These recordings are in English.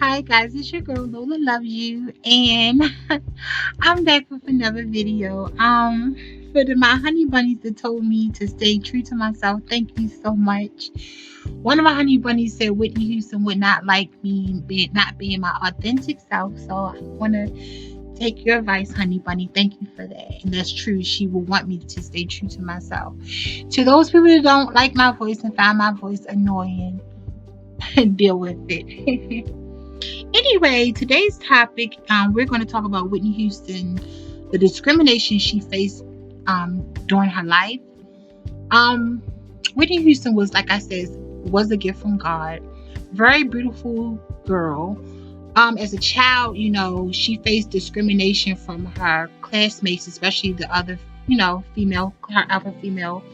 Hi guys, it's your girl Lola Love You, and I'm back with another video. My honey bunnies that told me to stay true to myself, thank you so much. One of my honey bunnies said Whitney Houston would not like me not being my authentic self, so I want to take your advice, honey bunny. Thank you for that, and that's true. She will want me to stay true to myself. To those people that don't like my voice and find my voice annoying, deal with it. Anyway, today's topic, we're going to talk about Whitney Houston, the discrimination she faced during her life. Um, Whitney Houston was, like I said, was a gift from God. Very beautiful girl. As a child, she faced discrimination from her classmates, especially the other, her other female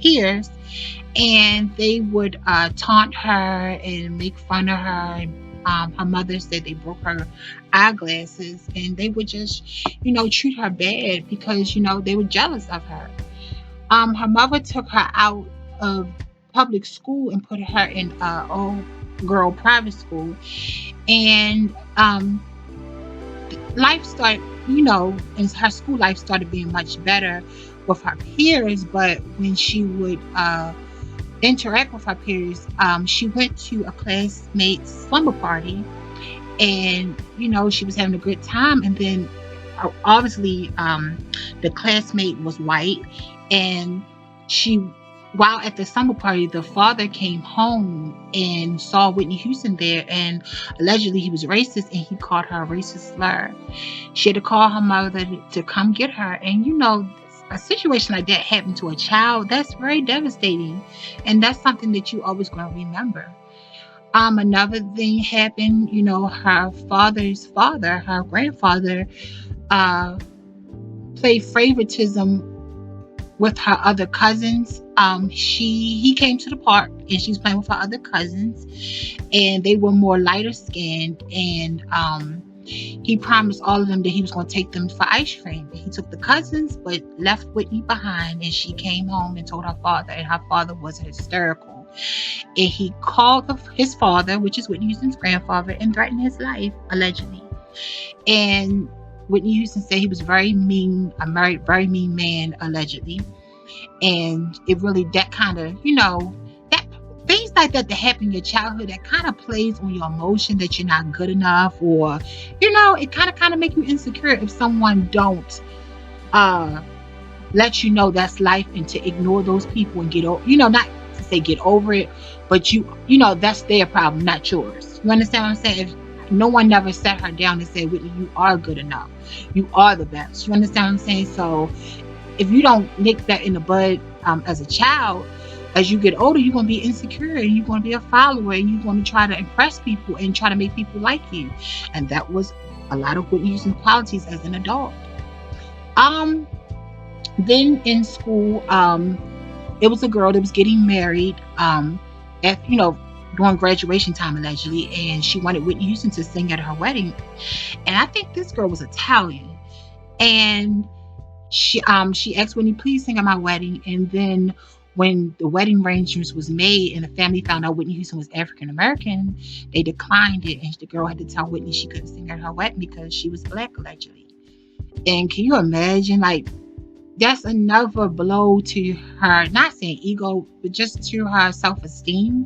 peers, and they would taunt her and make fun of her. Her mother said they broke her eyeglasses, and they would just, treat her bad because, they were jealous of her. Her mother took her out of public school and put her in all girl private school, and life started, and her school life started being much better with her peers. But when she would interact with her peers, she went to a classmate's slumber party, and she was having a good time. And then obviously, the classmate was white, and she while at the summer party, the father came home and saw Whitney Houston there, and allegedly he was racist, and he called her a racist slur. She had to call her mother to come get her. And a situation like that happened to a child, that's very devastating, and that's something that you always going to remember. Another thing happened. Her father's father, her grandfather, played favoritism with her other cousins. He came to the park, and she was playing with her other cousins, and they were more lighter skinned, and he promised all of them that he was going to take them for ice cream. He took the cousins but left Whitney behind, and she came home and told her father, and her father was hysterical. And he called his father, which is Whitney Houston's grandfather, and threatened his life, allegedly. And Whitney Houston said he was very mean, very mean man, allegedly. And it really, that kind of, that things like that happen in your childhood, that kind of plays on your emotion that you're not good enough, or, it kind of make you insecure if someone don't let you know that's life, and to ignore those people and get over, not to say get over it, but that's their problem, not yours. You understand what I'm saying? If no one never sat her down and said, Whitney, you are good enough. You are the best. You understand what I'm saying? So if you don't nip that in the bud as a child, as you get older, you're going to be insecure, and you're going to be a follower, and you're going to try to impress people and try to make people like you. And that was a lot of Whitney Houston's qualities as an adult. Then in school, it was a girl that was getting married during graduation time, allegedly, and she wanted Whitney Houston to sing at her wedding. And I think this girl was Italian, and she asked Whitney, please sing at my wedding. And then when the wedding arrangements was made and the family found out Whitney Houston was African American, they declined it, and the girl had to tell Whitney she couldn't sing at her wedding because she was black, allegedly. And can you imagine, like, that's another blow to her, not saying ego, but just to her self-esteem.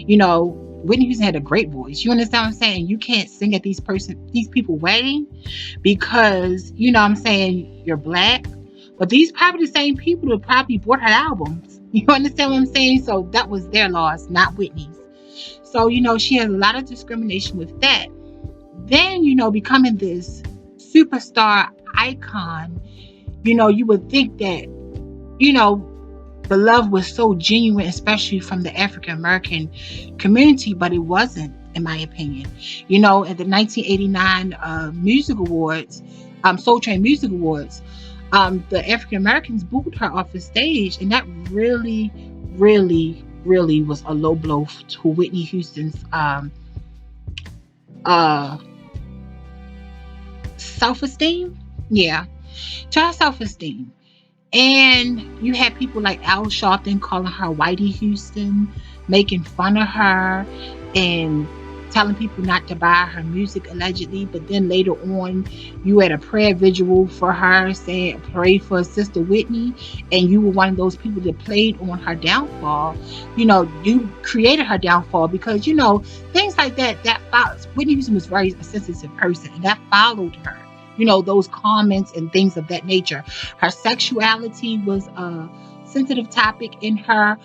Whitney Houston had a great voice. You understand what I'm saying? You can't sing at these people wedding because, what I'm saying, you're black. But these probably the same people that probably bought her albums. You understand what I'm saying? So that was their loss, not Whitney's. So, she has a lot of discrimination with that. Then, becoming this superstar icon, you would think that, the love was so genuine, especially from the African American community, but it wasn't, in my opinion. At the 1989 Music Awards, Soul Train Music Awards, the African Americans booed her off the stage, and that really, really, really was a low blow to Whitney Houston's self-esteem. Yeah, to her self-esteem. And you had people like Al Sharpton calling her Whitey Houston, making fun of her, and telling people not to buy her music allegedly. But then later on, you had a prayer vigil for her saying, pray for Sister Whitney. And you were one of those people that played on her downfall. You created her downfall because, things like that follows. Whitney Houston was very a sensitive person, and that followed her. Those comments and things of that nature. Her sexuality was a sensitive topic in her,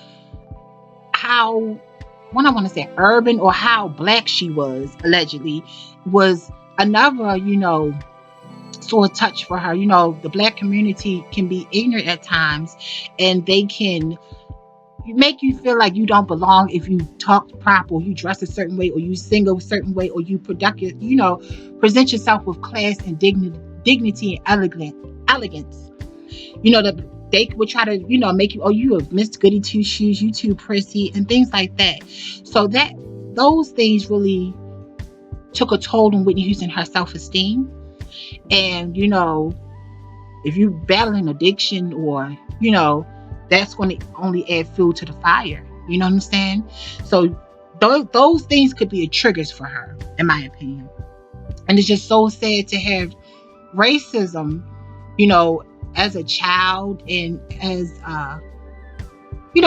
how, what I want to say, urban, or how black she was, allegedly, was another, sore touch for her. The black community can be ignorant at times, and they can make you feel like you don't belong if you talk proper, or you dress a certain way, or you sing a certain way, or you present yourself with class and dignity and elegance. That they would try to, make you, oh, you have Miss Goody Two Shoes, you too prissy, and things like that. So those things really took a toll on Whitney Houston, her self-esteem. And, if you battling addiction, or, that's going to only add fuel to the fire. You know what I'm saying? So those things could be triggers for her, in my opinion. And it's just so sad to have racism, as a child, and as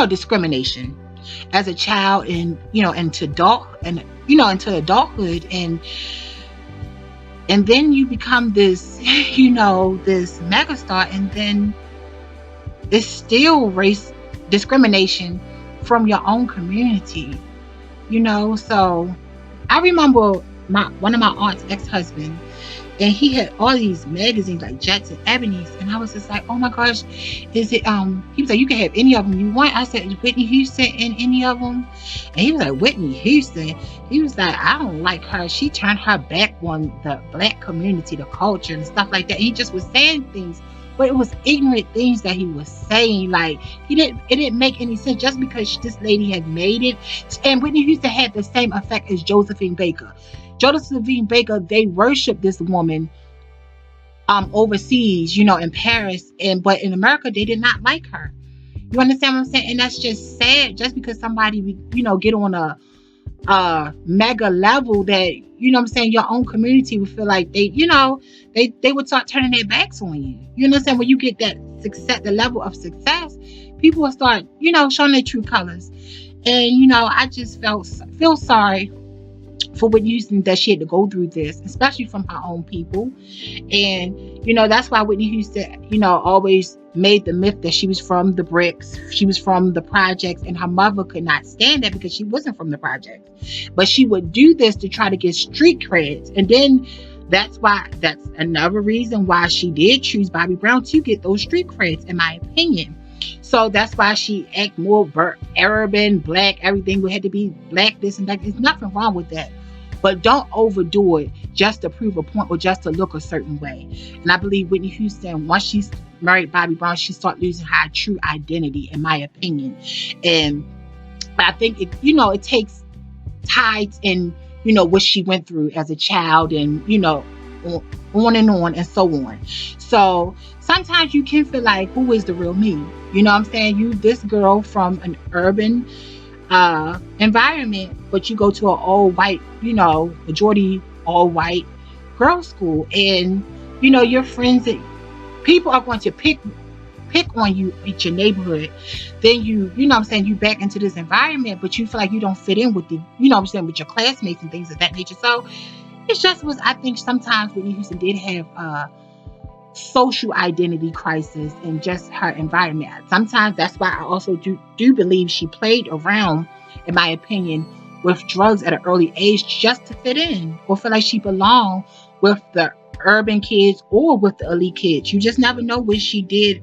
discrimination as a child, and into into adulthood, and then you become this this megastar, and then it's still race discrimination from your own community. So I remember one of my aunt's ex-husband, and he had all these magazines like Jets and Ebony's, and I was just like, oh my gosh, is it he was like, you can have any of them you want. I said, is Whitney Houston in any of them? And he was like, Whitney Houston? He was like, I don't like her. She turned her back on the black community, the culture and stuff like that. And he just was saying things, but it was ignorant things that he was saying. Like, it didn't make any sense just because this lady had made it. And Whitney Houston had the same effect as Josephine Baker. Josephine Baker, they worship this woman overseas, in Paris, but in America they did not like her. You understand what I'm saying? And that's just sad. Just because somebody get on a mega level, that what I'm saying, your own community would feel like they would start turning their backs on you. You understand? When you get that success, the level of success, people will start showing their true colors. And I just feel sorry for Whitney Houston, that she had to go through this, especially from her own people. And that's why Whitney Houston always made the myth that she was from the bricks, she was from the projects, and her mother could not stand that because she wasn't from the projects. But she would do this to try to get street creds. And then that's another reason why she did choose Bobby Brown, to get those street creds, in my opinion. So that's why she act more urban, black, everything would have to be black, this and that. There's nothing wrong with that. But don't overdo it just to prove a point, or just to look a certain way. And I believe Whitney Houston, once she married Bobby Brown, she started losing her true identity, in my opinion. And I think it takes tides in, what she went through as a child, and, on and so on. So sometimes you can feel like, who is the real me? You know what I'm saying? You, this girl from an urban environment, but you go to an all white, majority all white girls' school, and your friends, and people are going to pick on you at your neighborhood. Then you know what I'm saying, you back into this environment, but you feel like you don't fit in with the, what I'm saying, with your classmates and things of that nature. So it's just was, I think sometimes Whitney Houston did have social identity crisis in just her environment. Sometimes that's why I also do believe she played around, in my opinion, with drugs at an early age, just to fit in, or feel like she belonged with the urban kids or with the elite kids. You just never know what she did,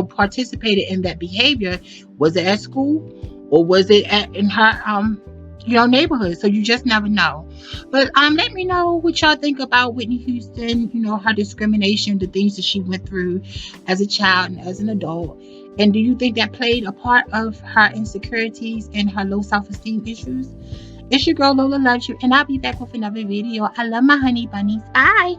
participated in that behavior. Was it at school, or was it in her neighborhood? So you just never know. But let me know what y'all think about Whitney Houston, her discrimination, the things that she went through as a child and as an adult. And do you think that played a part of her insecurities and her low self-esteem issues? It's your girl Lola Loves You, and I'll be back with another video. I love my honey bunnies. Bye.